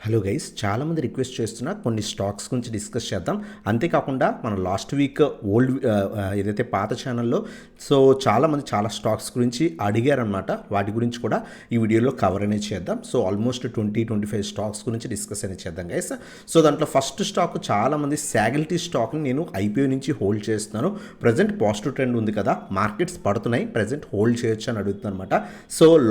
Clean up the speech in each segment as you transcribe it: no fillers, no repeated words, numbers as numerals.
Hello guys, చాలామంది request చేస్తున్న కొన్ని స్టాక్స్ గురించి డిస్కస్ చేద్దాం. అంతేకాకుండా మన లాస్ట్ వీక్ ఏదైతే పాత ఛానల్లో చాలామంది చాలా స్టాక్స్ గురించి అడిగారనమాట. వాటి గురించి కూడా ఈ వీడియోలో కవర్ అనేది చేద్దాం. ఆల్మోస్ట్ 25 స్టాక్స్ గురించి డిస్కస్ అనేది చేద్దాం గైస్. దాంట్లో ఫస్ట్ స్టాక్ చాలామంది సాగిలిటీ స్టాక్ని నేను ఐపీఓ నుంచి హోల్డ్ చేస్తున్నాను. ప్రజెంట్ పాజిటివ్ ట్రెండ్ ఉంది కదా, మార్కెట్స్ పడుతున్నాయి, ప్రజెంట్ హోల్డ్ చేయొచ్చు అని అడుగుతున్నాను అనమాట.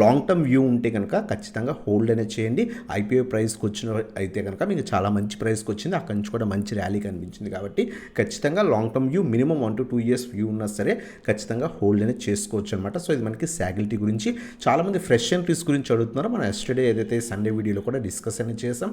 లాంగ్ టర్మ్ వ్యూ ఉంటే కనుక ఖచ్చితంగా హోల్డ్ అనేది చేయండి. ఐపీఓ ప్రైస్కి వచ్చిన అయితే కనుక మీకు చాలా మంచి ప్రైస్కి వచ్చింది, అక్కడి నుంచి కూడా మంచి ర్యాలీ కనిపించింది. కాబట్టి ఖచ్చితంగా long term view minimum 1 to 2 years view ఉన్నా సరే ఖచ్చితంగా హోల్డ్ అనేది చేసుకోవచ్చు అనమాట. ఇది మనకి సాగిలిటీ గురించి. చాలామంది ఫ్రెష్ ఎంట్రీస్ గురించి అడుగుతున్నారు. మనం ఎస్టర్డే ఏదైతే సండే వీడియోలో కూడా డిస్కస్ అనేది చేసాం.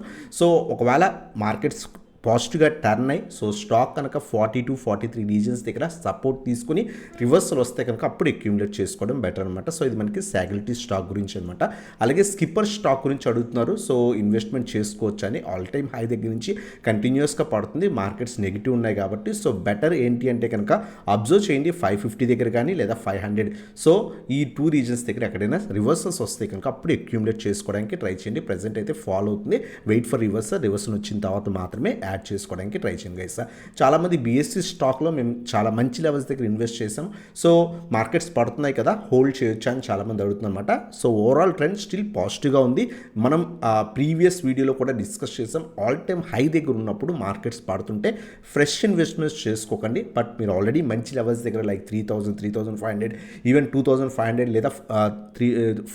ఒకవేళ మార్కెట్స్ పాజిటివ్గా టర్న్ అయ్యి స్టాక్ కనుక 40 to 43 రీజన్స్ దగ్గర సపోర్ట్ తీసుకుని రివర్సల్ వస్తే కనుక అప్పుడు అక్యూములేట్ చేసుకోవడం బెటర్ అనమాట. ఇది మనకి సాగిలిటీ స్టాక్ గురించి అనమాట. అలాగే స్కిప్పర్ స్టాక్ గురించి అడుగుతున్నారు. ఇన్వెస్ట్మెంట్ చేసుకోవచ్చు అని. ఆల్ టైమ్ హై దగ్గర నుంచి కంటిన్యూస్గా పడుతుంది, మార్కెట్స్ నెగిటివ్ ఉన్నాయి కాబట్టి బెటర్ ఏంటి అంటే కనుక అబ్జర్వ్ చేయండి 550 దగ్గర కానీ లేదా 500. ఈ 2 రీజన్స్ దగ్గర ఎక్కడైనా రివర్సల్స్ వస్తే కనుక అప్పుడు అక్యూములేట్ చేసుకోవడానికి ట్రై చేయండి. ప్రజెంట్ అయితే ఫాలో అవుతుంది. వెయిట్ ఫర్ రివర్సల్ వచ్చిన తర్వాత మాత్రమే యాడ్ చేసుకోవడానికి ట్రై చేయండి గైస్. చాలామంది బీఎస్సీ స్టాక్లో మేము చాలా మంచి లెవెల్స్ దగ్గర ఇన్వెస్ట్ చేసాం. మార్కెట్స్ పడుతున్నాయి కదా, హోల్డ్ చేయొచ్చా అని చాలామంది అడుగుతున్నారు అనమాట. ఓవరాల్ ట్రెండ్ స్టిల్ పాజిటివ్గా ఉంది. మనం ప్రీవియస్ వీడియోలో కూడా డిస్కస్ చేసాం. ఆల్ టైమ్ హై దగ్గర ఉన్నప్పుడు మార్కెట్స్ పడుతుంటే ఫ్రెష్ ఇన్వెస్ట్మెంట్స్ చేసుకోకండి. బట్ మీరు ఆల్రెడీ మంచి లెవెల్స్ దగ్గర లైక్ 3000, 3500, ఈవెన్ 2500 లేదా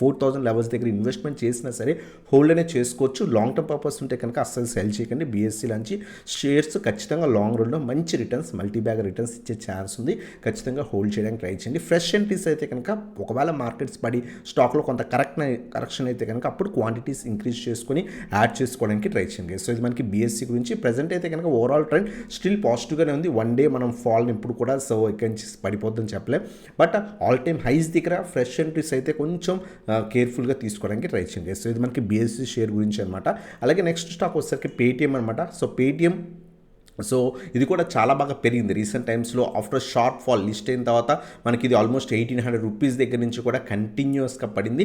4000 లెవెల్స్ దగ్గర ఇన్వెస్ట్మెంట్ చేసినా సరే హోల్డ్ అనేది చేసుకోవచ్చు. లాంగ్ టర్మ్ పర్పస్ ఉంటే కనుక అస్సలు సెల్ చేయకండి. బీఎస్సీ నుంచి షేర్స్ ఖచ్చితంగా లాంగ్ రన్లో మంచి రిటర్న్స్, మల్టీ బ్యాగ్ రిటర్న్స్ ఇచ్చే ఛాన్స్ ఉంది. ఖచ్చితంగా హోల్డ్ చేయడానికి ట్రై చేయండి. ఫ్రెష్ ఎంట్రీస్ అయితే కనుక ఒకవేళ మార్కెట్స్ పడి స్టాక్లో కొంత కరెక్షన్ అయితే కనుక అప్పుడు క్వాంటిటీస్ ఇంక్రీజ్ చేసుకొని యాడ్ చేసుకోవడానికి ట్రై చేయండి. ఇది మనకి బీఎస్సీ గురించి. ప్రజెంట్ అయితే కనుక ఓవరాల్ ట్రెండ్ స్టిల్ పాజిటివ్గానే ఉంది. వన్ డే మనం ఫాల్ని ఇప్పుడు కూడా ఇక్కడి నుంచి పడిపోద్దని చెప్పలేం. బట్ ఆల్ టైమ్ హైస్ దగ్గర ఫ్రెష్ ఎంట్రీస్ అయితే కొంచెం కేర్ఫుల్గా తీసుకోవడానికి ట్రై చేయండి. ఇది మనకి బీఎస్సీ షేర్ గురించి అనమాట. అలాగే నెక్స్ట్ స్టాక్ వచ్చేసరికి పేటీఎం అనమాట. పేటీఎం ఇది కూడా చాలా బాగా పెరిగింది రీసెంట్ టైమ్స్లో. ఆఫ్టర్ షార్ట్ ఫాల్ లిస్ట్ అయిన తర్వాత మనకి ఇది ఆల్మోస్ట్ 1800 రూపీస్ దగ్గర నుంచి కూడా కంటిన్యూస్గా పడింది.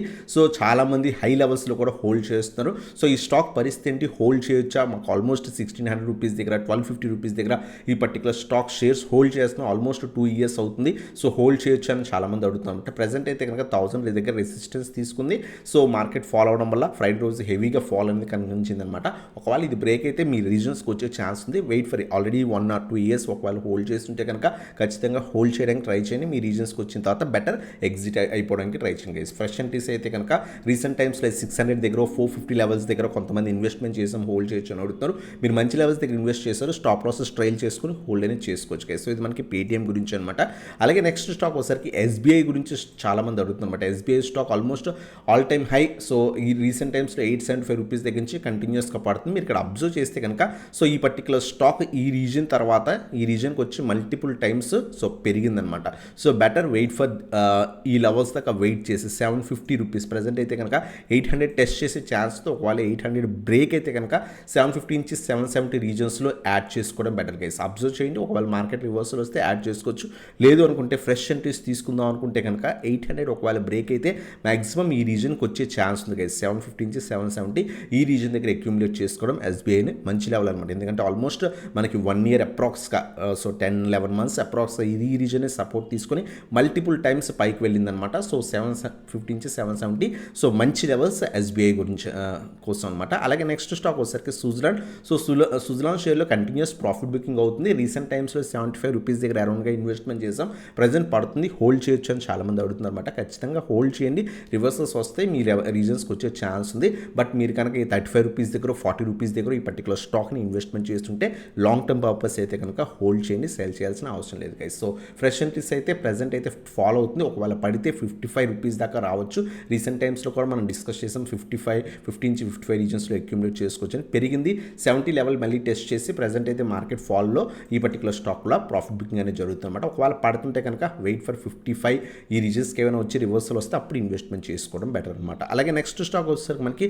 చాలామంది హై లెవెల్స్లో కూడా హోల్డ్ చేస్తున్నారు. ఈ స్టాక్ పరిస్థితి ఏంటి, హోల్డ్ చేయొచ్చా? మాకు ఆల్మోస్ట్ 1600 రూపీస్ దగ్గర, 1250 రూపీస్ దగ్గర ఈ పర్టికులర్ స్టాక్ షేర్స్ హోల్డ్ చేస్తున్నాం. ఆల్మోస్ట్ 2 years అవుతుంది. హోల్డ్ చేయొచ్చా అని చాలామంది అడుగుతున్నారు. అంటే ప్రజెంట్ అయితే కనుక 1000 దగ్గర రెసిస్టెన్స్ తీసుకుంది. మార్కెట్ ఫాల్ అవడం వల్ల ఫ్రైడే రోజు హెవీగా ఫాల్ అనేది కనిపించింది అనమాట. ఒకవేళ ఇది బ్రేక్ అయితే మీ రీజన్స్కి వచ్చే ఛాన్స్ ఉంది. Wait for already 1 or 2 years ఒకవేళ హోల్డ్ చేస్తుంటే కనుక ఖచ్చితంగా హోల్డ్ చేయడానికి ట్రై చేయండి. మీ రీజన్స్కి వచ్చిన తర్వాత బెటర్ ఎగ్జిట్ అయిపోవడానికి ట్రై చేయండి. ఫ్రెష్ ఎంట్రీస్ అయితే కనుక రీసెంట్ టైమ్స్లో 600 దగ్గర, 450 లెవెల్స్ దగ్గర కొంతమంది ఇన్వెస్ట్మెంట్ చేసాం, హోల్డ్ చేయొచ్చు అని అడుగుతున్నారు. మీరు మంచి లెవెల్స్ దగ్గర ఇన్వెస్ట్ చేశారు, స్టాప్ ప్రాసెస్ ట్రైల్ చేసుకుని హోల్డ్ అనేది చేసుకోవచ్చు. ఇది మనకి పేటీఎం గురించి అనమాట. అలాగే నెక్స్ట్ స్టాక్ వచ్చేసరికి ఎస్బీఐ గురించి చాలామంది అడుగుతున్నారు అనమాట. SBI stock almost all time high. ఈ రీసెంట్ టైమ్స్లో 875 రూపీస్ దగ్గర నుంచి కంటిన్యూస్గా పడుతుంది. మీరు ఇక్కడ అబ్జర్వ్ చేస్తే కనుక ఈ పర్టికులర్ స్టాక్ ఈ రీజన్ తర్వాత ఈ రీజన్కి వచ్చి మల్టిపుల్ టైమ్స్ పెరిగిందనమాట. బెటర్ వెయిట్ ఫర్ ఈ లెవెల్స్ దాకా వెయిట్ చేసి 750 రూపీస్ ప్రజెంట్ అయితే కనుక 800 టెస్ట్ చేసే ఛాన్స్తో ఒకవేళ 800 బ్రేక్ అయితే కనుక 750 నుంచి 770 రీజన్స్లో యాడ్ చేసుకోవడం బెటర్ గైస్. అబ్జర్వ్ చేయండి. ఒకవేళ మార్కెట్ రివర్సల్ వస్తే యాడ్ చేసుకోవచ్చు. లేదు అనుకుంటే ఫ్రెష్ ఎంట్రీస్ తీసుకుందాం అనుకుంటే కనుక 800 ఒకవేళ బ్రేక్ అయితే మ్యాక్సిమం ఈ రీజన్కి వచ్చే ఛాన్స్ ఉంది గైస్. 750 నుంచి 770 ఈ రీజన్ దగ్గర అక్యూములేట్ చేసుకోవడం ఎస్బీఐని మంచి లెవెల్ అనమాట. ఎందుకంటే ఆల్మోస్ట్ మనకి 1 year అప్రాక్స్గా 10-11 months అప్రాక్స్ ఈ రీజనే సపోర్ట్ తీసుకొని మల్టిపుల్ టైమ్స్ పైకి వెళ్ళిందనమాట. 750 నుంచి 770 మంచి లెవెల్స్ ఎస్బీఐ గురించి కోసం అనమాట. అలాగే నెక్స్ట్ స్టాక్ వచ్చేసరికి సుజలాన్. సుజలాన్ షేర్లో కంటిన్యూస్ ప్రాఫిట్ బుకింగ్ అవుతుంది. రీసెంట్ టైమ్స్లో 75 రూపీస్ దగ్గర అరౌండ్గా ఇన్వెస్ట్మెంట్ చేసాం. ప్రజెంట్ పడుతుంది, హోల్డ్ చేయొచ్చు అని చాలామంది అడుగుతున్నారు అనమాట. ఖచ్చితంగా హోల్డ్ చేయండి. రివర్సల్స్ వస్తే మీ రీజన్స్కి వచ్చే ఛాన్స్ ఉంది. బట్ మీరు కనుక ఈ 35 రూపీస్ దగ్గర, 40 రూపీస్ దగ్గర ఈ పర్టికులర్ స్టాక్ని ఇన్వెస్ట్మెంట్ చేస్తుంటే లాంగ్ టర్మ్ పర్పస్ అయితే కనుక హోల్డ్ చేయండి, సేల్ చేయాల్సిన అవసరం లేదు గైస్. ఫ్రెష్ ఎంట్రీస్ అయితే ప్రజెంట్ అయితే ఫాలో అవుతుంది. ఒకవేళ పడితే 55 రూపీస్ దాకా రావచ్చు. రీసెంట్ టైమ్స్లో కూడా మనం డిస్కస్ చేసాం 50 నుంచి 55 రీజన్స్లో అక్యూములేట్ చేసుకోవచ్చు అని. పెరిగింది 70 లెవెల్ మళ్ళీ టెస్ట్ చేసి ప్రజెంట్ అయితే మార్కెట్ ఫాల్లో ఈ పర్టికులర్ స్టాక్లో ప్రాఫిట్ బుకింగ్ అనేది జరుగుతుంది అనమాట. ఒకవేళ పడుతుంటే కనుక వెయిట్ ఫర్ 55 ఈ రీజన్స్కి ఏమైనా వచ్చి రివర్సల్ వస్తే అప్పుడు ఇన్వెస్ట్మెంట్ చేసుకోవడం బెటర్ అనమాట. అలాగే నెక్స్ట్ స్టాక్ వచ్చేసరికి మనకి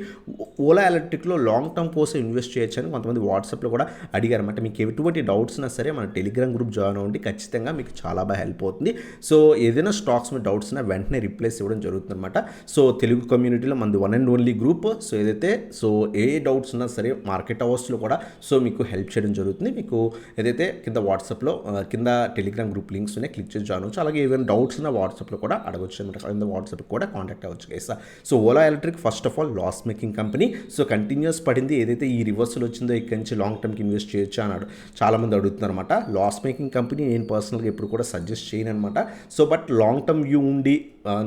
ఓలా ఎలక్ట్రిక్లో లాంగ్ టర్మ్ కోసం ఇన్వెస్ట్ చేయొచ్చు అని కొంతమంది వాట్సాప్లో కూడా అడిగారు అనమాట. మీకు ఎటువంటి డౌట్స్ ఉన్నా సరే మన టెలిగ్రామ్ గ్రూప్ జాయిన్ అవ్వండి, ఖచ్చితంగా మీకు చాలా బాగా హెల్ప్ అవుతుంది. సో ఏదైనా స్టాక్స్ మీద డౌట్స్ ఉన్నా వెంటనే రిప్లైస్ ఇవ్వడం జరుగుతుంది అనమాట. సో తెలుగు కమ్యూనిటీలో మనది one and only group. So ఏదైతే సో ఏ డౌట్స్ ఉన్నా సరే మార్కెట్ అవర్స్లో కూడా సో మీకు హెల్ప్ చేయడం జరుగుతుంది. మీకు ఏదైతే కింద వాట్సాప్లో కింద టెలిగ్రామ్ గ్రూప్ లింక్స్ ఉన్నాయి, క్లిక్ చేసి జాయిన్ అవ్వచ్చు. అలాగే ఏమైనా డౌట్స్ ఉన్న వాట్సాప్లో కూడా అడగవచ్చు అనమాట, కింద వాట్సాప్ కూడా కాంటాక్ట్ అవ్వచ్చు guys. So Ola electric first of all loss making company. So continuous పడింది, ఏదైతే ఈ రివర్సల్ వచ్చిందో ఇక్కడి నుంచి లాంగ్ టర్మ్కి ఇన్వెస్ట్ చేయొచ్చు అన్నాడు చాలామంది అడుగుతున్నారు అనమాట. లాస్ మేకింగ్ కంపెనీ నేను పర్సనల్గా ఎప్పుడు కూడా సజెస్ట్ చేయను అనమాట. So but long term view ఉండి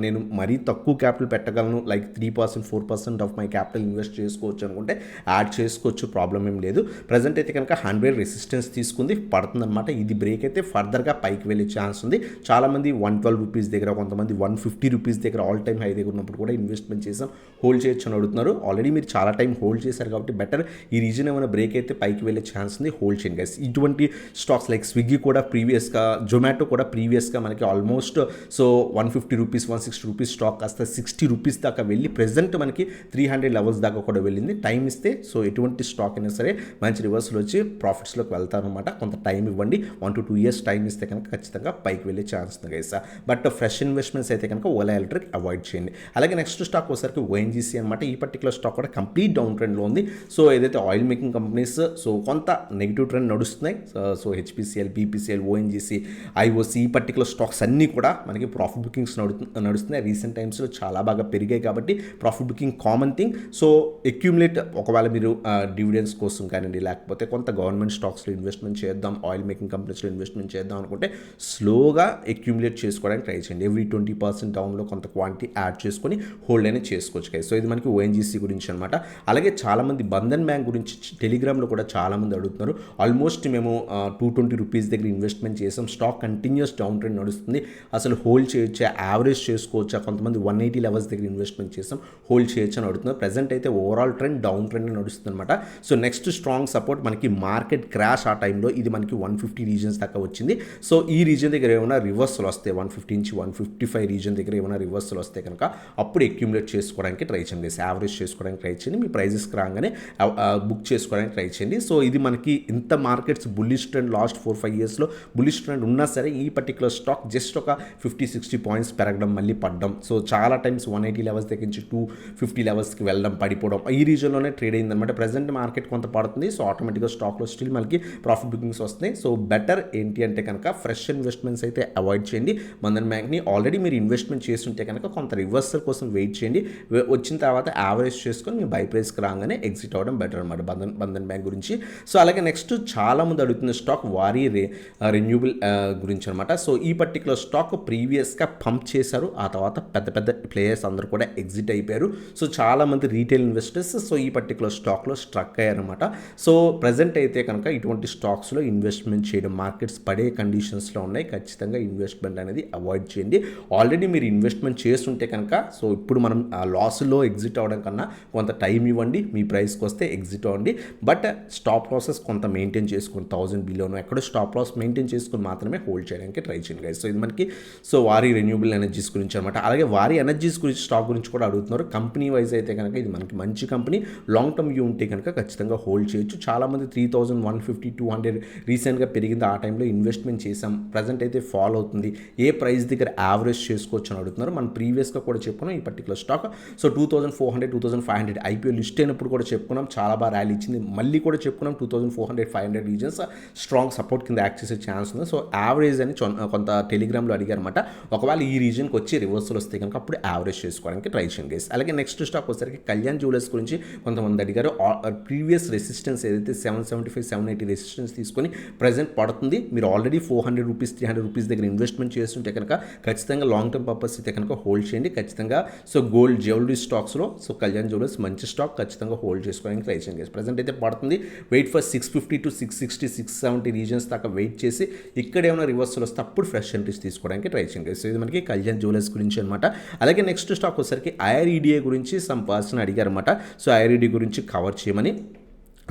నేను మరీ తక్కువ క్యాపిటల్ పెట్టగలను, like 3% 4% of my capital invest చేసుకోవచ్చు అనుకుంటే యాడ్ చేసుకోవచ్చు, ప్రాబ్లం ఏం లేదు. ప్రజెంట్ అయితే కనుక 100 రెసిస్టెన్స్ తీసుకుంది, పడుతుందన్నమాట. ఇది బ్రేక్ అయితే ఫర్దర్గా పైకి వెళ్ళే ఛాన్స్ ఉంది. చాలామంది 112 రూపీస్ దగ్గర, కొంతమంది 150 రూపీస్ దగ్గర ఆల్ టైమ్ హై దగ్గర ఉన్నప్పుడు కూడా ఇన్వెస్ట్మెంట్ చేసాం, హోల్డ్ చేయొచ్చు అని అడుగుతున్నారు. ఆల్రెడీ మీరు చాలా టైం హోల్డ్ చేశారు కాబట్టి బెటర్. ఈ రీజన్ ఏమైనా బ్రేక్ అయితే పైకి వెళ్ళే ఛాన్స్ ఉంది, హోల్డ్ చేయండి గైస్. ఇటువంటి స్టాక్స్ లైక్ స్విగ్గీ కూడా ప్రీవియస్గా, జొమాటో కూడా ప్రీవియస్గా మనకి almost so 150 rupees 160 rupees stock కాస్త 60 రూపీస్ దాకా వెళ్ళి ప్రెజెంట్ మనకి 300 లెవెల్స్ దాకా కూడా వెళ్ళింది. టైం ఇస్తే సో ఎటువంటి స్టాక్ అయినా సరే మంచి రివర్సల్ వచ్చి ప్రాఫిట్స్లోకి వెళ్తారనమాట. కొంత టైం ఇవ్వండి, 1 to 2 years టైం ఇస్తే కనుక ఖచ్చితంగా పైకి వెళ్ళే ఛాన్స్ ఉంది గైస్. బట్ ఫ్రెష్ ఇన్వెస్ట్మెంట్స్ అయితే కనుక ఓలా ఎలక్ట్రిక్ అవాయిడ్ చేయండి. అలాగే నెక్స్ట్ స్టాక్ వచ్చేసరికి ఓఎన్జీసీ అనమాట. ఈ పర్టికులర్ స్టాక్ కూడా కంప్లీట్ డౌన్ ట్రెండ్లో ఉంది. సో ఏదైతే ఆయిల్ మేకింగ్ కంపెనీస్ సో కొంత నెగిటివ్ ట్రెండ్ నడుస్తున్నాయి. So HPCL, BPCL, ONGC, IOC ఈ పర్టికులర్ స్టాక్స్ అన్నీ కూడా మనకి ప్రాఫిట్ బుకింగ్స్ నడుస్తున్నాయి. రీసెంట్ టైమ్స్లో చాలా బాగా పెరిగాయి కాబట్టి profit booking common thing. So accumulate, ఒకవేళ మీరు డివిడెండ్స్ కోసం కానివ్వండి, లేకపోతే కొంత గవర్నమెంట్ స్టాక్స్లో ఇన్వెస్ట్మెంట్ చేద్దాం, ఆయిల్ మేకింగ్ కంపెనీస్లో ఇన్వెస్ట్మెంట్ చేద్దాం అనుకుంటే స్లోగా అక్యూములేట్ చేసుకోవడానికి ట్రై చేయండి. ఎవ్రీ 20% డౌన్లో కొంత క్వాంటిటీ యాడ్ చేసుకొని హోల్డ్ అనేది చేసుకోవచ్చు కదా. సో ఇది మనకి ఓఎన్జీసీ గురించి అనమాట. అలాగే చాలామంది బంధన్ బ్యాంక్ గురించి టెలిగ్రామ్లో కూడా చాలామంది అడుగుతున్నారు. ఆల్మోస్ట్ మేము 220 రూపీస్ దగ్గర ఇన్వెస్ట్మెంట్ చేసాం, స్టాక్ కంటిన్యూస్ డౌన్ ట్రెండ్ నడుస్తుంది, అసలు హోల్డ్ చేయొచ్చా, యావరేజ్ చేసుకోవచ్చా, కొంతమంది 180 లెవెల్స్ దగ్గర ఇన్వెస్ట్మెంట్ చేసాం, హోల్డ్ చేయొచ్చు అని అడుగుతున్నారు. ప్రజెంట్ అయితే ఓవరాల్ ట్రెండ్ డౌన్ ట్రెండ్ నడుస్తుంది అనమాట. సో నెక్స్ట్ స్ట్రాంగ్ సపోర్ట్ మనకి మార్కెట్ క్రాష్ ఆ టైంలో ఇది మనకి 150 రీజన్స్ దాకా వచ్చింది. సో ఈ రీజన్ దగ్గర ఏమైనా రివర్సల్ వస్తే 150 నుంచి 155 రీజన్ దగ్గర ఏమైనా రివర్సల్ వస్తే కనుక అప్పుడు అక్యూములేట్ చేసుకోవడానికి ట్రై చేయండి, యావరేజ్ చేసుకోవడానికి ట్రై చేయండి, మీ ప్రైజెస్కి రాగానే బుక్ చేసుకోవడానికి ట్రై చేయండి. సో ఇది మనకి ఇంత మార్కెట్స్ బుల్లిష్ ట్రెండ్ లాస్ట్ 4-5 ఇయర్స్లో బుల్లిష్ ట్రెండ్ ఉన్నా సరే ఈ పర్టికులర్ స్టాక్ జస్ట్ ఒక 50-60 పాయింట్స్ పెరగడం, మళ్ళీ పడడం, సో చాలా టైమ్స్ 180 లెవెల్స్ దగ్గర నుంచి 250 లెవెల్స్కి వెళ్ళడం, పడిపోవడం, ఈ రీజన్లోనే ట్రేడ్ అయిందనమాట. ప్రజెంట్ మార్కెట్ కొంత పడుతుంది. సో ఆటోమేటిక్గా స్టాక్లో స్టిల్ మనకి ప్రాఫిట్ బుకింగ్స్ వస్తున్నాయి. సో బెటర్ ఏంటి అంటే కనుక ఫ్రెష్ ఇన్వెస్ట్మెంట్స్ అయితే అవాయిడ్ చేయండి. బంధన్ బ్యాంక్ని ఆల్రెడీ మీరు ఇన్వెస్ట్మెంట్ చేస్తుంటే కనుక కొంత రివర్సల్ కోసం వెయిట్ చేయండి, వచ్చిన తర్వాత యావరేజ్ చేసుకొని మీ బై ప్రైస్కి రాగానే ఎగ్జిట్ అవ్వడం బెటర్ అనమాట బంధన్ బ్యాంక్ గురించి. సో అలాగే నెక్స్ట్ చాలామంది అడుగుతున్న స్టాక్ వారీ రెన్యూబుల్ గురించి అనమాట. సో ఈ పర్టికులర్ స్టాక్ ప్రీవియస్గా పంప్ చేశారు, ఆ తర్వాత పెద్ద పెద్ద ప్లేయర్స్ అందరూ కూడా ఎగ్జిట్ అయిపోయారు. సో చాలామంది రీటైల్ ఇన్వెస్టర్స్ సో ఈ పర్టికులర్ స్టాక్లో స్ట్రక్ అయ్యారనమాట. సో ప్రజెంట్ అయితే కనుక ఇటువంటి స్టాక్స్లో ఇన్వెస్ట్మెంట్ చేయడం, మార్కెట్స్ పడే కండిషన్స్లో ఉన్నాయి, ఖచ్చితంగా ఇన్వెస్ట్మెంట్ అనేది అవాయిడ్ చేయండి. ఆల్రెడీ మీరు ఇన్వెస్ట్మెంట్ చేస్తుంటే కనుక సో ఇప్పుడు మనం ఆ లాస్లో ఎగ్జిట్ అవ్వడం కన్నా కొంత టైం ఇవ్వండి, మీ ప్రైస్కి వస్తే ఎగ్జిట్ అవ్వండి. బట్ స్టాప్ లాసెస్ కొంత మెయింటైన్ చేసుకుని 1000 బిలోను ఎక్కడో స్టాప్ లాస్ మెయింటైన్ చేసుకుని మాత్రమే హోల్డ్ చేయడానికి ట్రై చేయండి గైస్. సో ఇది మనకి సో వారీ రెన్యూబుల్ ఎనర్జీస్ గురించి అనమాట. అలాగే వారీ ఎనర్జీస్ గురించి స్టాక్ గురించి కూడా అడుగుతున్నారు. కంపెనీ వైజ్ అయితే కనుక ఇది మనకి మంచి కంపెనీ, లాంగ్ టర్మ్ వ్యూ ఉంటే కనుక ఖచ్చితంగా హోల్డ్ చేయొచ్చు. చాలామంది 3150, 200 రీసెంట్గా పెరిగింది, ఆ టైంలో ఇన్వెస్ట్మెంట్ చేసాం, ప్రజెంట్ అయితే ఫాలో అవుతుంది, ఏ ప్రైస్ దగ్గర యావరేజ్ చేసుకోవచ్చు అని అడుగుతున్నారు. మనం ప్రీవియస్గా కూడా చెప్పుకున్నాం ఈ particular stock. So 2400, 2500 IPO list అయినప్పుడు కూడా చెప్పుకున్నాం, చాలా బాగా ర్యాలీ ఇచ్చింది. మళ్ళీ కూడా చెప్పుకున్నాం 2400, 500 రీజన్స్ స్ట్రాంగ్ సపోర్ట్ కింద యాక్ట్ చేసే ఛాన్స్ ఉంది. సో యావరేజ్ అని కొంత టెలిగ్రామ్లో అడిగారన్నమాట. ఒకవేళ ఈ రీజన్కి వచ్చి రివర్సల్ వస్తే కనుక అప్పుడు యావరేజ్ చేసుకోవడానికి ట్రై చేయండి గైస్. అలాగే నెక్స్ట్ స్టాక్ వచ్చేసరికి కళ్యాణ్ జ్యువెలర్స్ గురించి కొంతమంది అడిగారు. ప్రీవియస్ రెసిస్టెన్స్ ఏదైతే 775, 780 రెసిస్టెన్స్ తీసుకొని ప్రజెంట్ పడుతుంది. మీరు ఆల్రెడీ 400 రూపీస్, 300 రూపీస్ దగ్గర ఇన్వెస్ట్మెంట్ చేస్తుంటే కనుక ఖచ్చితంగా లాంగ్ టర్మ్ పర్పస్ అయితే కనుక హోల్డ్ చేయండి ఖచ్చితంగా. సో గోల్డ్ జ్యువెలరీ స్టాక్స్లో సో కళ్యాణ్ జ్యువెలర్స్ మంచి స్టాక్, ఖచ్చితంగా హోల్డ్ చేసుకోవడానికి ట్రై చేయండి గైస్. ప్రజెంట్ అయితే పడుతుంది. వెయిట్ ఫర్ 650 to 660, 670 రీజన్స్ దాకా వెయిట్ చేసి ఇక్కడ ఏమైనా రివర్సల్ వస్తే అప్పుడు ఫ్రెష్ ఎంట్రీస్ తీసుకోవడానికి ట్రై చేయండి. సో ఇది మనకి కళ్యాణ్ జ్యువెలర్స్ గురించి అనమాట. అలాగే నెక్స్ట్ స్టాక్ వచ్చేసరికి ఐఆర్ఈడిఏ గురించి సమ్ పర్సన్ అడిగారన్నమాట. సో ఐఆర్ఈడి గురించి కవర్ చేయమని.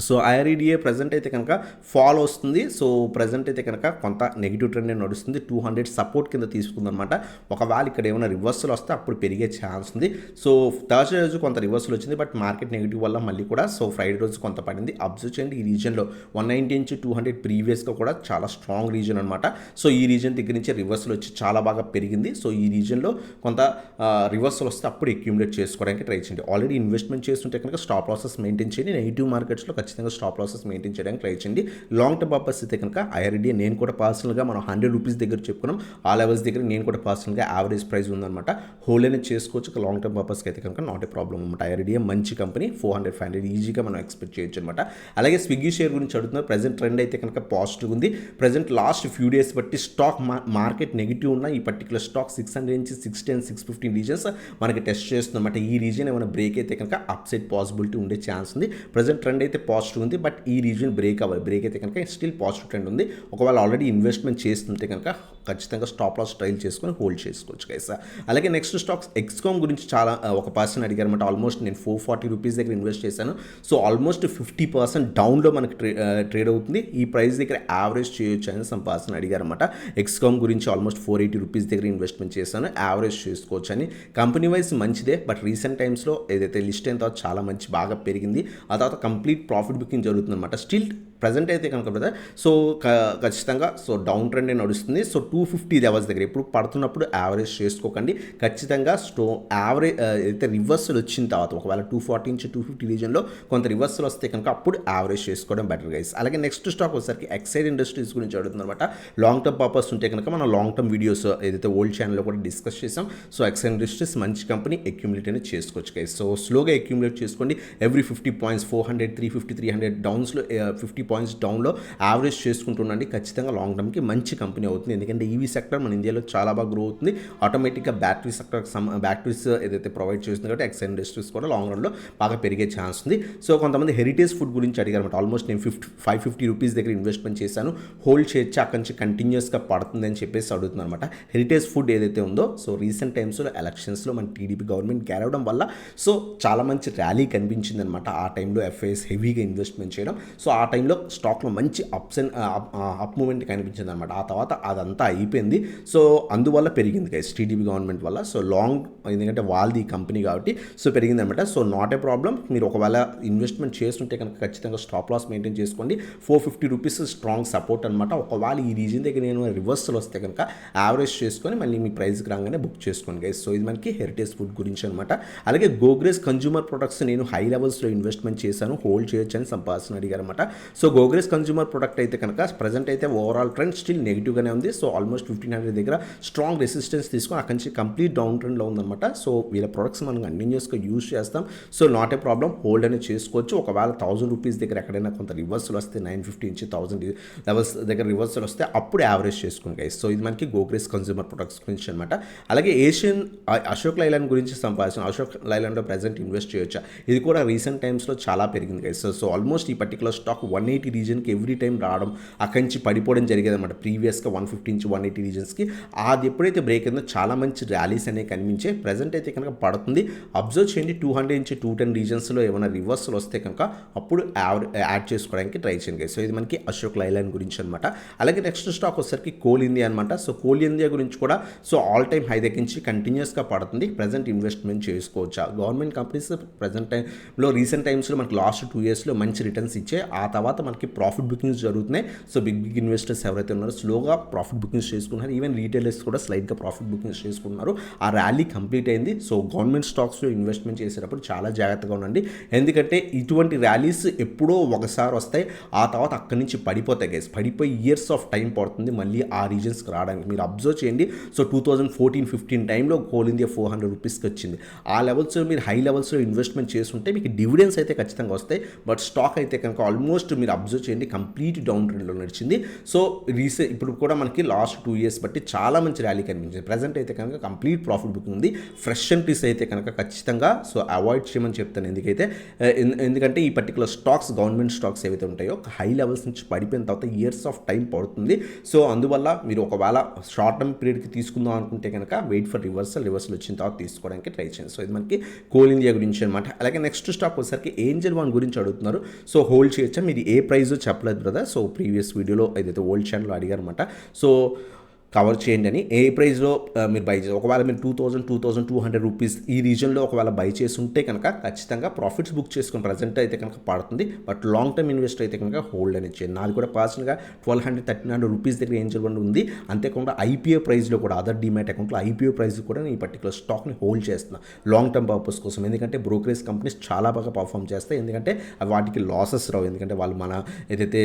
సో ఐఆర్ఈడిఏ ప్రజెంట్ అయితే కనుక ఫాల్ వస్తుంది. సో ప్రజెంట్ అయితే కనుక కొంత నెగిటివ్ ట్రెండ్ నడుస్తుంది. 200 సపోర్ట్ కింద తీసుకుందనమాట. ఒకవేళ ఇక్కడ ఏమైనా రివర్సల్ వస్తే అప్పుడు పెరిగే ఛాన్స్ ఉంది. సో థర్స్డే రోజు కొంత రివర్సల్ వచ్చింది, బట్ మార్కెట్ నెగిటివ్ వల్ల మళ్ళీ కూడా సో ఫ్రైడే రోజు కొంత పడింది. అబ్జర్వ్ చేయండి, ఈ రీజన్లో 190 నుంచి 200 ప్రీవియస్గా కూడా చాలా స్ట్రాంగ్ రీజన్ అనమాట. సో ఈ రీజన్ దగ్గర నుంచి రివర్సల్ వచ్చి చాలా బాగా పెరిగింది. సో ఈ రీజన్లో కొంత రివర్సల్ వస్తే అప్పుడు అక్యూములేట్ చేసుకోవడానికి ట్రై చేయండి. ఆల్రెడీ ఇన్వెస్ట్మెంట్ చేస్తుంటే కనుక స్టాప్ లాసెస్ మెయింటైన్ చేయండి. నెగిటివ్ మార్కెట్స్లో ఖచ్చితంగా స్టాప్ లాసెస్ మెయింటైన్ చేయడానికి ట్రై చేయండి. లాంగ్ టర్మ్ పర్పస్ అయితే కనుక ఐఆర్ఐడిఏ నేను కూడా పర్సనల్గా మనం 100 రూపీస్ దగ్గర చెప్పుకున్నాం. ఆ లెవెల్స్ దగ్గర నేను కూడా పర్సనల్గా యావరేజ్ ప్రైస్ ఉందన్నమాట. హోల్డ్ అనేది చేసుకోవచ్చు. లాంగ్ టర్మ్ పర్పస్కి అయితే కనుక నాట్ ఏ ప్రాబ్లం అనమాట. ఐఆర్ఐడిఏ మంచి కంపెనీ, 400-500 ఈజీగా మనం ఎక్స్పెక్ట్ చేయొచ్చు అనమాట. అలాగే స్విగ్గీ షేర్ గురించి అడుగుతున్నారు. ప్రజెంట్ ట్రెండ్ అయితే కనుక పాజిటివ్ ఉంది. ప్రజెంట్ లాస్ట్ ఫ్యూ డేస్ బట్టి స్టాక్ మార్కెట్ నెగిటివ్ ఉన్న ఈ పర్టికులర్ స్టాక్ 600 నుంచి 610-615 రీజన్స్ మనకి టెస్ట్ చేస్తుందన్నమాట. ఈ రీజన్ ఏమైనా బ్రేక్ అయితే కనుక అప్ సైడ్ పాసిబిలిటీ ఉండే ఛాన్స్ ఉంది. ప్రజెంట్ ట్రెండ్ అయితే పాజిటివ్ ఉంది, బట్ ఈ రీజన్ బ్రేక్ అవ్వాలి. బ్రేక్ అయితే కనుక స్టిల్ పాజిటివ్ ట్రెండ్ ఉంది. ఒకవేళ ఆల్రెడీ ఇన్వెస్ట్మెంట్ చేస్తుంటే కనుక ఖచ్చితంగా స్టాప్ లాస్ ట్రైల్ చేసుకొని హోల్డ్ చేసుకోవచ్చు గైస్. అలాగే నెక్స్ట్ స్టాక్స్ ఎక్స్కామ్ గురించి చాలా ఒక పర్సన్ అడిగారన్నమాట. ఆల్మోస్ట్ నేను 440 రూపీస్ దగ్గర ఇన్వెస్ట్ చేశాను. సో ఆల్మోస్ట్ 50% డౌన్లో మనకి ట్రేడ్ అవుతుంది. ఈ ప్రైస్ దగ్గర యావరేజ్ చేయొచ్చు అని సమ్ పర్సన్ అడిగారన్నమాట. ఎక్స్కామ్ గురించి ఆల్మోస్ట్ 480 రూపీస్ దగ్గర ఇన్వెస్ట్మెంట్ చేశాను, యావరేజ్ చేసుకోవచ్చు అని. కంపెనీ వైజ్ మంచిదే, బట్ రీసెంట్ టైమ్స్లో ఏదైతే లిస్ట్ అయిన తర్వాత చాలా మంచి బాగా పెరిగింది. ఆ తర్వాత కంప్లీట్ ప్రాఫిట్ బుకింగ్ జరుగుతుందన్నమాట. స్టిల్ ప్రజెంట్ అయితే కనుక బ్రదర్ సో ఖచ్చితంగా సో డౌన్ ట్రెండ్ నడుస్తుంది. సో 250 లెవెల్స్ దగ్గర ఇప్పుడు పడుతున్నప్పుడు యావరేజ్ చేసుకోకండి. ఖచ్చితంగా యావరేజ్ అయితే రివర్సల్ వచ్చిన తర్వాత ఒకవేళ 240 నుంచి 250 రీజన్లో కొంత రివర్సల్ వస్తే కనుక అప్పుడు యావరేజ్ చేసుకోవడం బెటర్ గైస్. అలాగే నెక్స్ట్ స్టాక్ వచ్చేసరికి ఎక్సైడ్ ఇండస్ట్రీస్ గురించి అడుగుతుందన్నమాట. లాంగ్ టర్మ్ పర్పస్ ఉంటే కనుక మనం లాంగ్ టర్మ్ వీడియోస్ ఏదైతే ఓల్డ్ ఛానల్లో కూడా డిస్కస్ చేసాం. సో ఎక్సైడ్ ఇండస్ట్రీస్ మంచి కంపెనీ, అక్యూములేట్ అనేది చేసుకోవచ్చు గైస్. సో స్లోగా అక్యూములేట్ చేసుకోండి. ఎవ్రీ 50 పాయింట్స్ 400, 350, 300 డౌన్స్లో 50 పాయింట్స్ డౌన్లో యావరేజ్ చేసుకుంటుండండి. ఖచ్చితంగా లాంగ్ టర్మ్కి మంచి కంపెనీ అవుతుంది. ఎందుకంటే ఈవీ సెక్టర్ మన ఇండియాలో చాలా బాగా గ్రో అవుతుంది. ఆటోమేటిక్గా బ్యాటరీ సెక్టర్ బ్యాటరీస్ ఏదైతే ప్రొవైడ్ చేస్తుంది కాబట్టి ఎక్సైడ్ ఇండస్ట్రీస్ కూడా లాంగ్ రన్లో బాగా పెరిగే ఛాన్స్ ఉంది. సో కొంతమంది హెరిటేజ్ ఫుడ్ గురించి అడిగారు అనమాట. ఆల్మోస్ట్ నేను 550 రూపీస్ దగ్గర ఇన్వెస్ట్మెంట్ చేశాను, హోల్డ్ చేయొచ్చు, అక్కడి నుంచి కంటిన్యూస్గా పడుతుంది అని చెప్పేసి అడుగుతుంది అనమాట. హెరిటేజ్ ఫుడ్ ఏదైతే ఉందో సో రీసెంట్ టైమ్స్లో ఎలక్షన్స్లో మన టీడీపీ గవర్నమెంట్ గెలవడం వల్ల సో చాలా మంచి ర్యాలీ కనిపించింది అనమాట. ఆ టైంలో ఎఫ్ఐఎస్ హెవీగా ఇన్వెస్ట్మెంట్ చేయడం, సో ఆ టైంలో స్టాక్లో మంచి అప్ మూమెంట్ కనిపించింది అనమాట. ఆ తర్వాత అదంతా అయిపోయింది. సో అందువల్ల పెరిగింది గైస్ టీడీపీ గవర్నమెంట్ వల్ల. సో లాంగ్ ఎందుకంటే వాళ్ళది కంపెనీ కాబట్టి సో పెరిగింది అనమాట. So not a problem. మీరు ఒకవేళ ఇన్వెస్ట్మెంట్ చేస్తుంటే కనుక ఖచ్చితంగా స్టాప్ లాస్ మెయింటైన్ చేసుకోండి. 450 రూపీస్ స్ట్రాంగ్ సపోర్ట్ అనమాట. ఒకవేళ ఈ రీజన్ దగ్గర నేను రివర్సల్ వస్తే కనుక యావరేజ్ చేసుకొని మళ్ళీ మీ ప్రైస్కి రాగానే బుక్ చేసుకోండి గైస్. సో ఇది మనకి హెరిటేజ్ ఫుడ్ గురించి అనమాట. అలాగే గోగ్రేస్ కన్జ్యూమర్ ప్రొడక్ట్స్ నేను హై లెవెల్స్లో ఇన్వెస్ట్మెంట్ చేశాను, హోల్డ్ చేయొచ్చు అని సంపాదన అడిగారు అనమాట. సో గోగ్రేస్ కన్జ్యూమర్ ప్రొడక్ట్ అయితే కనుక ప్రజెంట్ అయితే ఓవరాల్ ట్రెండ్ స్టిల్ నెగిటివ్గానే ఉంది. సో ఆల్మోస్ట్ 1500 దగ్గర స్ట్రాంగ్ రెసిస్టెన్స్ తీసుకొని అక్కడి నుంచి కంప్లీట్ డౌన్ ట్రెండ్లో ఉందన్నమాట. సో వీళ్ళ ప్రొడక్ట్స్ మనం కంటిన్యూస్గా యూజ్ చేస్తాం. So not a problem, hold అనేది చేసుకోవచ్చు. ఒకవేళ 1000 రూపీస్ దగ్గర ఎక్కడైనా కొంత రివర్సల్ వస్తే 950 నుంచి 1000 లెవెల్స్ దగ్గర రివర్సల్ వస్తే అప్పుడు యావరేజ్ చేసుకోండి గైస్. సో ఇది మనకి గోగ్రేస్ కన్జ్యూమర్ ప్రొడక్ట్స్ గురించి అనమాట. అలాగే ఏషియన్ అశోక్ లైలాండ్ గురించి సంపాదించిన అశోక్ లైలాండ్లో ప్రజెంట్ ఇన్వెస్ట్ చేయొచ్చా. ఇది కూడా రీసెంట్ టైమ్స్లో చాలా పెరిగింది గైస్. సో ఆల్మోస్ట్ ఈ పర్టికులర్ స్టాక్ 180 రీజన్కి ఎవ్రీ టైం రావడం, అక్కడి నుంచి పడిపోవడం జరిగేది అనమాట. ప్రీవియస్గా 150 నుంచి 180 రీజన్స్కి అది ఎప్పుడైతే బ్రేక్ అయిందో చాలా మంచి ర్యాలీస్ అనేవి కనిపించే. ప్రజెంట్ అయితే కనుక పడుతుంది. అబ్జర్వ్ చేయండి, 200 నుంచి 210 రీజన్స్లో ఏమైనా రివర్సల్ వస్తే కనుక అప్పుడు యాడ్ చేసుకోవడానికి ట్రై చేయండి. సో ఇది మనకి అశోక్ లైలాండ్ గురించి అనమాట. అలాగే నెక్స్ట్ స్టాక్ వచ్చేసరికి కోల్ ఇండియా అనమాట. సో కోల్ ఇండియా గురించి కూడా సో ఆల్ టైమ్ హై దగ్గర నుంచి కంటిన్యూస్గా పడుతుంది. ప్రజెంట్ ఇన్వెస్ట్మెంట్ చేసుకోవచ్చా. గవర్నమెంట్ కంపెనీస్ ప్రజెంట్ టైంలో రీసెంట్ టైమ్స్లో మనకి లాస్ట్ 2 ఇయర్స్లో మంచి రిటర్న్స్ ఇచ్చే. ఆ తర్వాత మనకి ప్రాఫిట్ బుకింగ్స్ జరుగుతున్నాయి. సో బిగ్ ఇన్వెస్టర్స్ ఎవరైతే ఉన్నారో స్లోగా ప్రాఫిట్ బుకింగ్స్ చేసుకున్నారు. ఈవెన్ రీటైలర్స్ కూడా స్లైట్గా ప్రాఫిట్ బుకింగ్స్ చేసుకున్నారు. ఆ ర్యాలీ కంప్లీట్ అయింది. సో గవర్నమెంట్ స్టాక్స్లో ఇన్వెస్ట్మెంట్ చేసేటప్పుడు చాలా జాగ్రత్తగా ఉండండి. ఎందుకంటే ఇటువంటి ర్యాలీస్ ఎప్పుడో ఒకసారి వస్తాయి, ఆ తర్వాత అక్కడి నుంచి పడిపోతాయి గైస్. పడిపోయి ఇయర్స్ ఆఫ్ టైం పడుతుంది మళ్ళీ ఆ రీజన్స్కి రావడానికి. మీరు అబ్జర్వ్ చేయండి. సో 2014-15 టైంలో కోల్ ఇండియా 400 రూపీస్కి వచ్చింది. ఆ లెవెల్స్లో మీరు హై లెవెల్స్లో ఇన్వెస్ట్మెంట్ చేస్తుంటే మీకు డివిడెన్స్ అయితే ఖచ్చితంగా వస్తాయి. బట్ స్టాక్ అయితే కనుక ఆల్మోస్ట్ మీరు అబ్జర్వ్ చేయండి, కంప్లీట్ డౌన్ ట్రెండ్లో నడిచింది. సో ఇప్పుడు కూడా మనకి లాస్ట్ 2 ఇయర్స్ బట్టి చాలా మంచి ర్యాలీ కనిపించింది. ప్రజెంట్ అయితే కనుక కంప్లీట్ ప్రాఫిట్ బుకింగ్ ఉంది. ఫ్రెష్ ఎంట్రీస్ అయితే కనుక ఖచ్చితంగా సో అవాయిడ్ చేయమని చెప్తాను. ఎందుకంటే ఈ పర్టికులర్ స్టాక్స్, గవర్నమెంట్ స్టాక్స్ ఏవైతే ఉంటాయో హై లెవెల్స్ నుంచి పడిపోయిన తర్వాత ఇయర్స్ ఆఫ్ టైం పడుతుంది. సో అందువల్ల మీరు ఒకవేళ షార్ట్ టర్మ్ పీరియడ్కి తీసుకుందాం అనుకుంటే కనుక వెయిట్ ఫర్ రివర్సల్ వచ్చిన తర్వాత తీసుకోవడానికి ట్రై చేయండి. సో ఇది మనకి కోల్ ఇండియా గురించి అనమాట. అలాగే నెక్స్ట్ స్టాక్ వచ్చేసరికి ఏంజల్ వన్ గురించి అడుగుతున్నారు. సో హోల్డ్ చేయొచ్చా, మీరు ఏ ప్రైస్ చెప్పలేదు బ్రదర్. సో ప్రీవియస్ వీడియోలో ఏదైతే ఓల్డ్ ఛానల్లో అడిగారు అనమాట. సో కవర్ చేయండి అని. ఏ ప్రైస్లో మీరు బై చేసి, ఒకవేళ మీరు 2200 రూపీస్ ఈ రీజన్లో ఒకవేళ బై చేసి ఉంటే కనుక ఖచ్చితంగా ప్రాఫిట్స్ బుక్ చేసుకుని ప్రజెంట్ అయితే కనుక పడుతుంది. బట్ లాంగ్ టర్మ్ ఇన్వెస్టర్ అయితే కనుక హోల్డ్ అని చేయండి. నాది కూడా పర్సనల్గా 1200 రూపీస్ దగ్గర ఏంజల్ వన్ ఉంది. అంతేకాకుండా ఐపీఓ ప్రైస్లో కూడా అదర్ డిమాట్ అకౌంట్లో ఐపీఓ ప్రైస్ కూడా నేను ఈ పర్టికులర్ స్టాక్ని హోల్డ్ చేస్తున్నాను లాంగ్ టర్మ్ పర్పస్ కోసం. ఎందుకంటే బ్రోకరేజ్ కంపెనీస్ చాలా బాగా పర్ఫామ్ చేస్తాయి. ఎందుకంటే అవి వాటికి లాసెస్ రావు. ఎందుకంటే వాళ్ళు మన ఏదైతే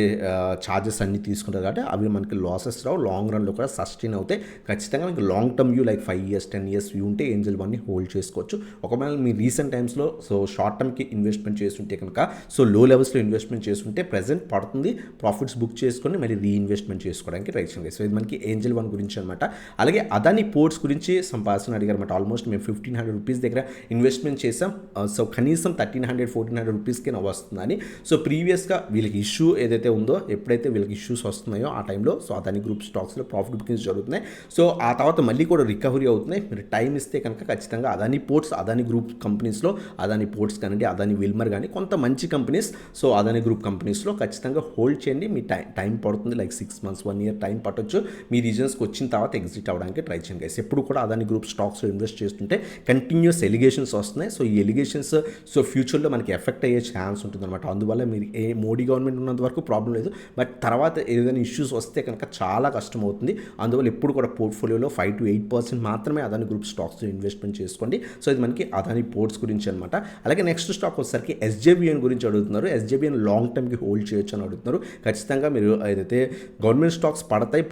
ఛార్జెస్ అన్ని తీసుకుంటారు కాబట్టి అవి మనకి లాసెస్ రావు. లాంగ్ రన్లో కూడా సస్టైన్ అవుతాయి. ఖచ్చితంగా మీకు long term view like 5 years 10 years view ఉంటే ఏంజల్ వన్ని హోల్డ్ చేసుకోవచ్చు. ఒకవేళ మీ రీసెంట్ టైమ్స్లో సో షార్ట్ టర్మ్కి ఇన్వెస్ట్మెంట్ చేస్తుంటే కనుక సో లో లెవెల్స్లో ఇన్వెస్ట్మెంట్ చేస్తుంటే ప్రెజెంట్ పడుతుంది, ప్రాఫిట్స్ బుక్ చేసుకొని మళ్ళీ రీఇన్వెస్ట్మెంట్ చేసుకోవడానికి ట్రై చేయండి. సో ఇది మనకి ఏంజల్ వన్ గురించి అనమాట. అలాగే అదాని పోర్ట్స్ గురించి సంపాదన అడిగారు అనమాట. ఆల్మోస్ట్ మేము 1500 రూపీస్ దగ్గర ఇన్వెస్ట్మెంట్ చేసాం. సో కనీసం 1300-1400 రూపీస్కి వస్తుందని. సో ప్రీవియస్గా వీళ్ళకి ఇష్యూ ఏదైతే ఉందో, ఎప్పుడైతే వీళ్ళకి ఇష్యూస్ వస్తున్నాయో ఆ టైంలో సో అదాని గ్రూప్ స్టాక్స్లో ప్రాఫిట్ బుకింగ్స్ జరుగుతున్నాయి. సో ఆ తర్వాత మళ్ళీ కూడా రికవరీ అవుతున్నాయి. మీరు టైం ఇస్తే కనుక ఖచ్చితంగా అదాని పోర్ట్స్, అదాని గ్రూప్ కంపెనీస్లో అదాని పోర్ట్స్ కానివ్వండి, అదాని విల్మర్ కానీ కొంత మంచి కంపెనీస్ సో అదాని గ్రూప్ కంపెనీస్లో ఖచ్చితంగా హోల్డ్ చేయండి. మీ టైం పడుతుంది, లైక్ 6 మంత్స్ 1 ఇయర్ టైం పట్టొచ్చు. మీ రీజన్స్కి వచ్చిన తర్వాత ఎగ్జిట్ అవ్వడానికి ట్రై చేయండి గైస్. ఎప్పుడు కూడా అదాని గ్రూప్ స్టాక్స్లో ఇన్వెస్ట్ చేస్తుంటే కంటిన్యూస్ ఎలిగేషన్స్ వస్తున్నాయి. సో ఈ ఎలిగేషన్స్ సో ఫ్యూచర్లో మనకి ఎఫెక్ట్ అయ్యే ఛాన్స్ ఉంటుంది అనమాట. అందువల్ల మీరు మోడీ గవర్నమెంట్ ఉన్నంత వరకు ప్రాబ్లం లేదు. బట్ తర్వాత ఏదైనా ఇష్యూస్ వస్తే కనుక చాలా కష్టం అవుతుంది. అందువల్ల ఎప్పుడు కూడా పోర్ట్ఫోలియోలో 5 to 8% మాత్రమే అదాని గ్రూప్ స్టాక్స్లో ఇన్వెస్ట్మెంట్ చేసుకోండి. సో ఇది మనకి అదాని పోర్ట్స్ గురించి అనమాట. అలాగే నెక్స్ట్ స్టాక్ వచ్చేసరికి ఎస్జేబిఎన్ గురించి అడుగుతున్నారు. ఎస్జేబిఎన్ లాంగ్ టర్మ్కి హోల్డ్ చేయొచ్చు అని అడుగుతున్నారు. ఖచ్చితంగా మీరు ఏదైతే గవర్నమెంట్ స్టాక్స్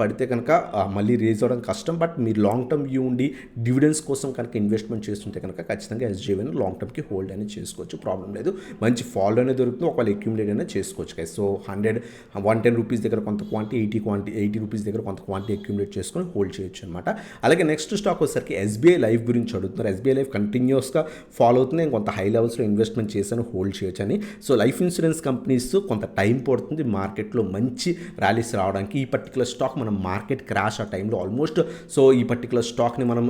పడితే కనుక మళ్ళీ రేజ్ అవ్వడం కష్టం. బట్ మీరు లాంగ్ టర్మ్ వ్యూ ఉండి డివిడెన్స్ కోసం కనుక ఇన్వెస్ట్మెంట్ చేస్తుంటే కనుక ఖచ్చితంగా ఎస్జేబిఎన్ లాంగ్ టర్మ్కి హోల్డ్ అనేది చేసుకోవచ్చు, ప్రాబ్లం లేదు. మంచి ఫాలో అనేది దొరుకుతుంది. ఒకవేళ అక్యూములేట్ అనేది చేసుకోవచ్చు గైస్. సో 110 రూపీస్ దగ్గర కొంత క్వాంటిటీ, 80 రూపీస్ దగ్గర కొంత క్వాంటిటీ అక్యూములేట్ చేసుకొని హోల్డ్ చేయొచ్చు అనమాట. అలాగే నెక్స్ట్ స్టాక్ వచ్చేసరికి ఎస్బీఐ లైఫ్ గురించి అడుగుతున్నారు. ఎస్బీఐ లైఫ్ కంటిన్యూస్గా ఫాలో అవుతుంది. నేను కొంత హై లెవెల్స్లో ఇన్వెస్ట్మెంట్ చేశాను, హోల్డ్ చేయొచ్చు అని. సో లైఫ్ ఇన్సూరెన్స్ కంపెనీస్ కొంత టైం పడుతుంది మార్కెట్లో మంచి ర్యాలీస్ రావడానికి. ఈ పర్టికులర్ స్టాక్ మనం మార్కెట్ క్రాష్ ఆ టైంలో ఆల్మోస్ట్ సో ఈ పర్టికులర్ స్టాక్ని మనం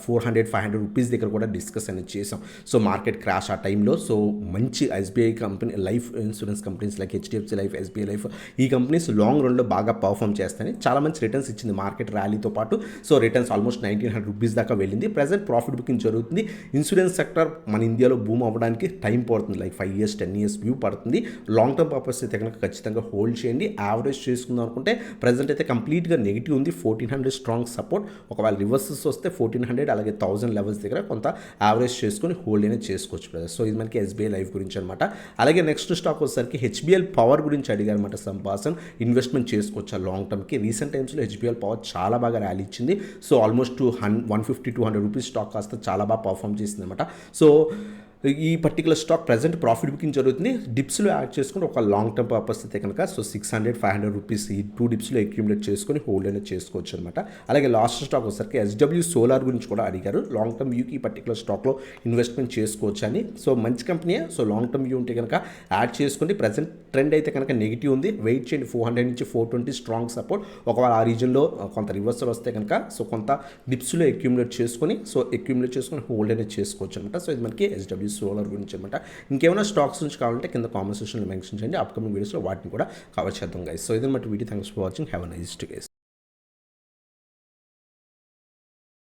400-500 రూపీస్ దగ్గర కూడా డిస్కస్ అనేది చేసాం. సో మార్కెట్ క్రాష్ ఆ టైంలో సో మంచి SBI company life insurance companies like HDFC life, SBI life ఈ కంపెనీస్ లాంగ్ రన్లో బాగా పర్ఫామ్ చేస్తాయని చాలా మంచి రిటర్న్స్ ఇచ్చింది మార్కెట్ ర్యాలీతో పాటు. సో రిటర్న్స్ ఆల్మోస్ట్ 1900 రూపీస్ దాకా వెళ్ళింది. ప్రజెంట్ ప్రాఫిట్ బుకింగ్ జరుగుతుంది. ఇన్సూరెన్స్ సెక్టర్ మన ఇండియాలో బూమ్ అవ్వడానికి టైం పడుతుంది, లైక్ 5 ఇయర్స్ 10 ఇయర్స్ వ్యూ పడుతుంది. లాంగ్ టర్మ్ పర్పస్ అయితే కనుక ఖచ్చితంగా హోల్డ్ చేయండి. యావరేజ్ చేసుకుందాం అనుకుంటే ప్రజెంట్ అయితే కంప్లీట్గా నెగిటివ్ ఉంది. 1400 స్ట్రాంగ్ సపోర్ట్. ఒకవేళ రివర్సెస్ వస్తే 1400 అలాగే 1000 లెవెల్స్ దగ్గర కొంత యావరేజ్ చేసుకొని హోల్డ్ అనేది చేసుకోవచ్చు బ్రదర్. సో ఇది మనకి ఎస్బీఐ లైఫ్ గురించి అనమాట. అలాగే నెక్స్ట్ స్టాక్ వచ్చేసరికి హెచ్బిఎల్ పవర్ గురించి అడిగారు అనమాట. సంపాసన్ ఇన్వెస్ట్మెంట్ చేసుకోవచ్చు లాంగ్ టర్మ్కి. రీసెంట్ టైమ్స్లో హెచ్బిఎల్ పవర్ చాలా బాగా ర్యాలీ ఇచ్చింది. సో ఆల్మోస్ట్ 150-200 రూపీస్ స్టాక్ కాస్త చాలా బాగా పర్ఫామ్ చేసింది అనమాట. సో ఈ particular stock present profit booking జరుగుతుంది. డిప్స్లో యాడ్ చేసుకుని ఒక లాంగ్ టర్మ్ పర్పస్ అయితే కనుక సో 600-500 రూపీస్ ఈ 2 డిప్స్లో అక్యూములేట్ చేసుకొని హోల్డ్ అనేది చేసుకోవచ్చు అనమాట. అలాగే లాస్ట్ స్టాక్ వచ్చేసరికి ఎస్డబ్ల్యూ సోలార్ గురించి కూడా అడిగారు. లాంగ్ టర్మ్ వ్యూకి ఈ పర్టికులర్ స్టాక్లో ఇన్వెస్ట్మెంట్ చేసుకోవచ్చు అని. సో మంచి company. So long term view ఉంటే కనుక యాడ్ చేసుకోండి. ప్రజెంట్ ట్రెండ్ అయితే కనుక నెగిటివ్ ఉంది. వెయిట్ చేయండి. 400 నుంచి 420 స్ట్రాంగ్ సపోర్ట్. ఒకవేళ ఆ రీజన్లో కొంత రివర్సల్ వస్తే కనుక సో కొంత డిప్స్లో అక్యూములేట్ చేసుకొని హోల్డ్ అనేది చేసుకోవచ్చు అనమాట. సో ఇది మనకి ఎస్డబ్ల్యూ సోలార్ గురించి అనమాట. ఇంకేమైనా స్టాక్స్ నుంచి కావాలంటే కింద కామెంట్ సెక్షన్లో మెన్షన్ చేయండి. అప్కమింగ్ వీడియోస్లో వాటిని కూడా కవర్ చేద్దాం గైస్. సో ఇది మన video. Thanks for watching. Have a nice day guys.